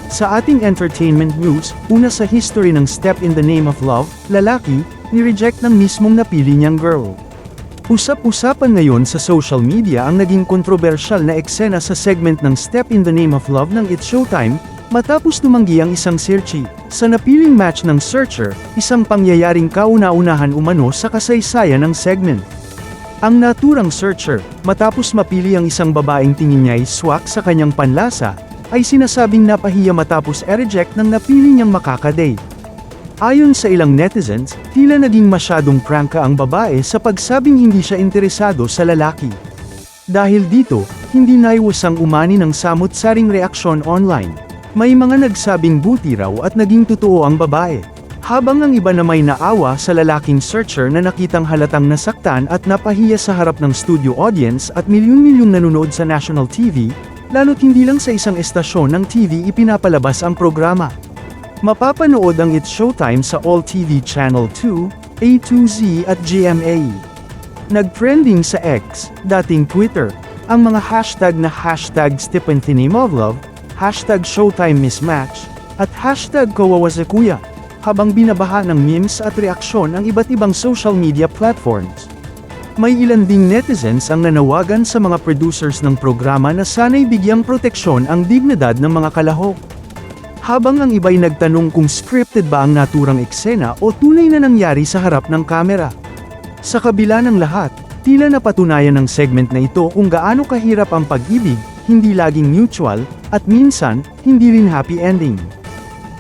Sa ating entertainment news, una sa history ng Step in the Name of Love, lalaki, ni-reject ng mismong napili niyang girl. Usap-usapan ngayon sa social media ang naging kontrobersyal na eksena sa segment ng Step in the Name of Love ng It's Showtime, matapos tumanggi ang isang searchee. Sa napiling match ng searcher, isang pangyayaring kauna-unahan umano sa kasaysayan ng segment. Ang naturang searcher, matapos mapili ang isang babaeng tingin niya ay swak sa kanyang panlasa, ay sinasabing napahiya matapos e-reject ng napili niyang makakadate. Ayon sa ilang netizens, tila naging masyadong prangka ang babae sa pagsabing hindi siya interesado sa lalaki. Dahil dito, hindi naiwasang umani ng samut-saring reaksyon online. May mga nagsabing buti raw at naging totoo ang babae. Habang ang iba na may naawa sa lalaking searcher na nakitang halatang nasaktan at napahiya sa harap ng studio audience at milyon-milyong nanonood sa national TV, lalo't hindi lang sa isang estasyon ng TV ipinapalabas ang programa. Mapapanood ang It's Showtime sa All TV Channel 2, A2Z at GMA. Nag-trending sa X, dating Twitter, ang mga hashtag na hashtag #StepInTheNameOfLove, hashtag Showtime Mismatch, at hashtag Kawawasekuya, habang binabaha ng memes at reaksyon ang iba't ibang social media platforms. May ilan ding netizens ang nanawagan sa mga producers ng programa na sana'y bigyang proteksyon ang dignidad ng mga kalahok. Habang ang iba'y nagtanong kung scripted ba ang naturang eksena o tunay na nangyari sa harap ng kamera. Sa kabila ng lahat, tila napatunayan ng segment na ito kung gaano kahirap ang pag-ibig, hindi laging mutual, at minsan, hindi rin happy ending.